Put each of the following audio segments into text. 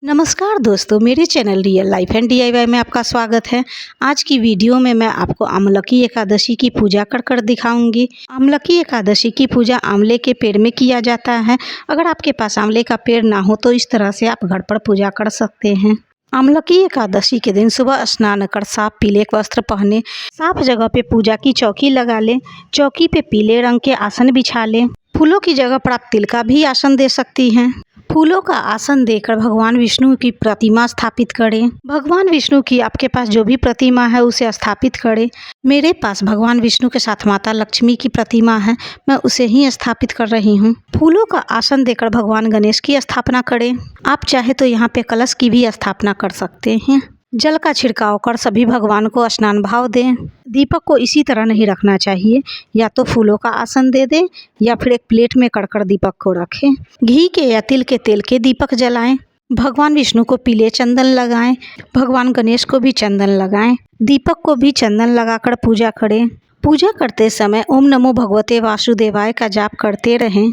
नमस्कार दोस्तों, मेरे channel real life and DIY में आपका स्वागत है। आज की वीडियो में मैं आपको आमलकी एकादशी की पूजा कर दिखाऊंगी। आमलकी एकादशी की पूजा आंवले के पेड़ में किया जाता है। अगर आपके पास आंवले का पेड़ ना हो तो इस तरह से आप घर पर पूजा कर सकते हैं। आमलकी एकादशी के दिन सुबह स्नान कर साफ पीले वस्त्र पहने, साफ जगह पे पूजा की चौकी लगा लें। चौकी पे पीले रंग के आसन बिछा लें। फूलों की जगह पर आप तिल का भी आसन दे सकती हैं। फूलों का आसन देकर भगवान विष्णु की प्रतिमा स्थापित करें। भगवान विष्णु की आपके पास जो भी प्रतिमा है उसे स्थापित करें। मेरे पास भगवान विष्णु के साथ माता लक्ष्मी की प्रतिमा है, मैं उसे ही स्थापित कर रही हूँ। फूलों का आसन देकर भगवान गणेश की स्थापना करें। आप चाहे तो यहाँ पे कलश की भी स्थापना कर सकते हैं। जल का छिड़काव कर सभी भगवान को स्नान भाव दें। दीपक को इसी तरह नहीं रखना चाहिए, या तो फूलों का आसन दे दें या फिर एक प्लेट में कड़कर दीपक को रखें। घी के या तिल के तेल के दीपक जलाएं। भगवान विष्णु को पीले चंदन लगाएं। भगवान गणेश को भी चंदन लगाएं। दीपक को भी चंदन लगाकर पूजा करें। पूजा करते समय ओम नमो भगवते वासुदेवाय का जाप करते रहें।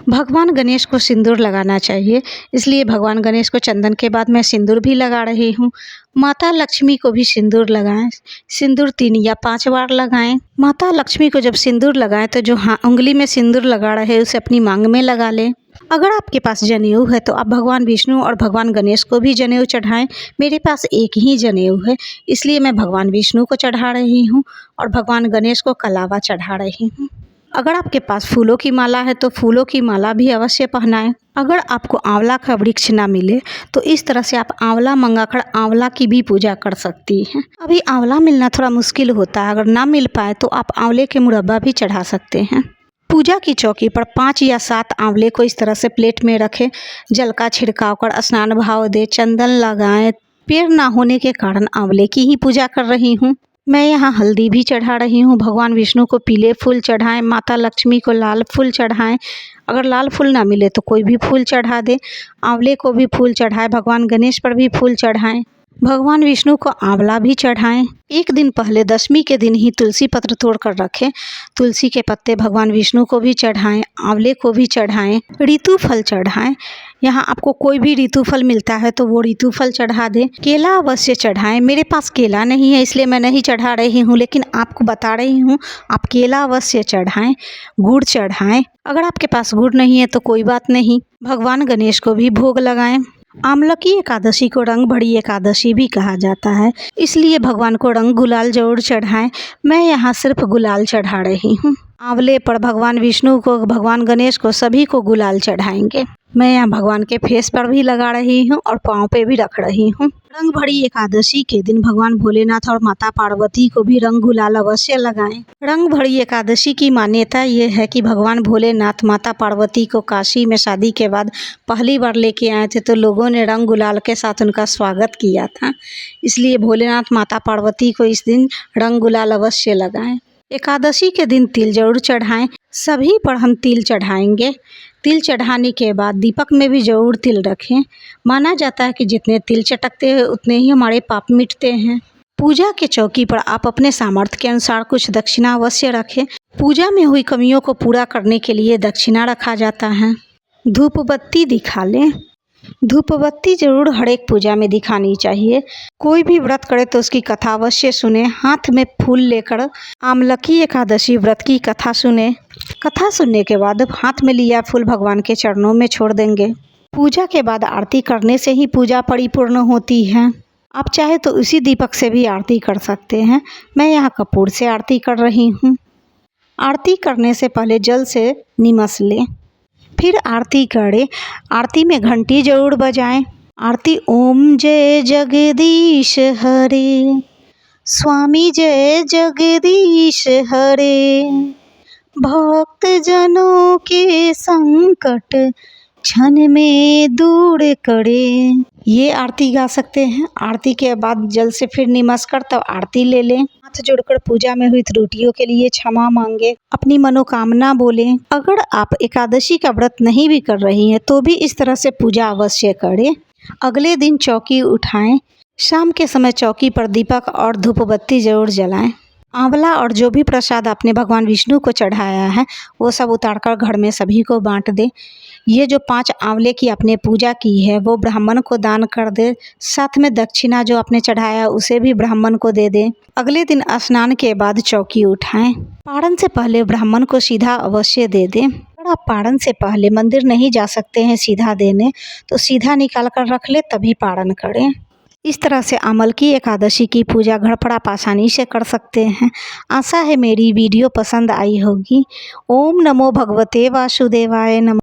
भगवान गणेश को सिंदूर लगाना चाहिए, इसलिए भगवान गणेश को चंदन के बाद मैं सिंदूर भी लगा रही हूँ। माता लक्ष्मी को भी सिंदूर लगाएं। सिंदूर 3 या 5 बार लगाएं। माता लक्ष्मी को जब सिंदूर लगाएं तो जो उंगली में सिंदूर लगा रहे उसे अपनी मांग में लगा लें। अगर आपके पास जनेऊ है तो आप भगवान विष्णु और भगवान गणेश को भी जनेऊ चढ़ाएं। मेरे पास एक ही जनेऊ है, इसलिए मैं भगवान विष्णु को चढ़ा रही हूँ और भगवान गणेश को कलावा चढ़ा रही हूँ। अगर आपके पास फूलों की माला है तो फूलों की माला भी अवश्य पहनाएं। अगर आपको आंवला का वृक्ष ना मिले तो इस तरह से आप आंवला मंगाकर आंवला की भी पूजा कर सकती हैं। अभी आंवला मिलना थोड़ा मुश्किल होता है, अगर ना मिल पाए तो आप आंवले के मुरब्बा भी चढ़ा सकते हैं। पूजा की चौकी पर 5 या 7 आंवले को इस तरह से प्लेट में रखें। जल का छिड़काव कर स्नान भाव दे, चंदन लगाएं। पेड़ ना होने के कारण आंवले की ही पूजा कर रही हूँ। मैं यहाँ हल्दी भी चढ़ा रही हूँ। भगवान विष्णु को पीले फूल चढ़ाएं। माता लक्ष्मी को लाल फूल चढ़ाएं। अगर लाल फूल ना मिले तो कोई भी फूल चढ़ा दें। आंवले को भी फूल चढ़ाएं। भगवान गणेश पर भी फूल चढ़ाएं। भगवान विष्णु को आंवला भी चढ़ाएं। एक दिन पहले दशमी के दिन ही तुलसी पत्र तोड़ कर रखें। तुलसी के पत्ते भगवान विष्णु को भी चढ़ाएं। आंवले को भी चढ़ाएं। ऋतु फल चढ़ाएं। यहाँ आपको कोई भी ऋतु फल मिलता है तो वो ऋतु फल चढ़ा दें। केला अवश्य चढ़ाएं। मेरे पास केला नहीं है इसलिए मैं नहीं चढ़ा रही हूँ, लेकिन आपको बता रही हूँ आप केला अवश्य चढ़ाएं। गुड़ चढ़ाएं। अगर आपके पास गुड़ नहीं है तो कोई बात नहीं, भगवान गणेश को भी भोग लगाएं। आमलकी एकादशी को रंग भरी एकादशी भी कहा जाता है, इसलिए भगवान को रंग गुलाल जरूर चढ़ाएं। मैं यहाँ सिर्फ गुलाल चढ़ा रही हूँ। आंवले पर भगवान विष्णु को, भगवान गणेश को, सभी को गुलाल चढ़ाएंगे। मैं यहाँ भगवान के फेस पर भी लगा रही हूँ और पाँव पे भी रख रही हूँ। रंग भरी एकादशी के दिन भगवान भोलेनाथ और माता पार्वती को भी रंग गुलाल अवश्य लगाएं। रंग भरी एकादशी की मान्यता ये है कि भगवान भोलेनाथ माता पार्वती को काशी में शादी के बाद पहली बार लेके आए थे, तो लोगों ने रंग गुलाल के साथ उनका स्वागत किया था। इसलिए भोलेनाथ माता पार्वती को इस दिन रंग गुलाल अवश्य लगाएं। एकादशी के दिन तिल जरूर चढ़ाएं। सभी पर हम तिल चढ़ाएंगे। तिल चढ़ाने के बाद दीपक में भी जरूर तिल रखें। माना जाता है कि जितने तिल चटकते हैं उतने ही हमारे पाप मिटते हैं। पूजा के चौकी पर आप अपने सामर्थ्य के अनुसार कुछ दक्षिणा अवश्य रखें। पूजा में हुई कमियों को पूरा करने के लिए दक्षिणा रखा जाता है। धूप बत्ती दिखा लें। धूप बत्ती जरूर हर एक पूजा में दिखानी चाहिए। कोई भी व्रत करे तो उसकी कथा अवश्य सुने। हाथ में फूल लेकर आमलकी एकादशी व्रत की कथा सुने। कथा सुनने के बाद हाथ में लिया फूल भगवान के चरणों में छोड़ देंगे। पूजा के बाद आरती करने से ही पूजा परिपूर्ण होती है। आप चाहे तो उसी दीपक से भी आरती कर सकते हैं। मैं यहाँ कपूर से आरती कर रही हूँ। आरती करने से पहले जल से निमस लें, फिर आरती करें। आरती में घंटी जरूर बजाएं। आरती ओम जय जगदीश हरे, स्वामी जय जगदीश हरे, भक्त जनों के संकट क्षण में दूर करे। ये आरती गा सकते हैं। आरती के बाद जल से फिर निमस कर तब आरती ले लें। हाथ जोड़कर पूजा में हुई त्रुटियों के लिए क्षमा मांगे, अपनी मनोकामना बोलें। अगर आप एकादशी का व्रत नहीं भी कर रही हैं तो भी इस तरह से पूजा अवश्य करें। अगले दिन चौकी उठाएं। शाम के समय चौकी पर दीपक और धूप बत्ती जरूर जलाएं। आंवला और जो भी प्रसाद आपने भगवान विष्णु को चढ़ाया है वो सब उतारकर घर में सभी को बांट दे। ये जो 5 आंवले की आपने पूजा की है वो ब्राह्मण को दान कर दे। साथ में दक्षिणा जो आपने चढ़ाया उसे भी ब्राह्मण को दे दे। अगले दिन स्नान के बाद चौकी उठाएं। पारण से पहले ब्राह्मण को सीधा अवश्य दे दें। अगर आप पारण से पहले मंदिर नहीं जा सकते हैं सीधा देने, तो सीधा निकाल कर रख ले तभी पारण करें। इस तरह से अमलकी एकादशी की पूजा घर पर आप आसानी से कर सकते हैं। आशा है मेरी वीडियो पसंद आई होगी। ओम नमो भगवते वासुदेवाय नमः।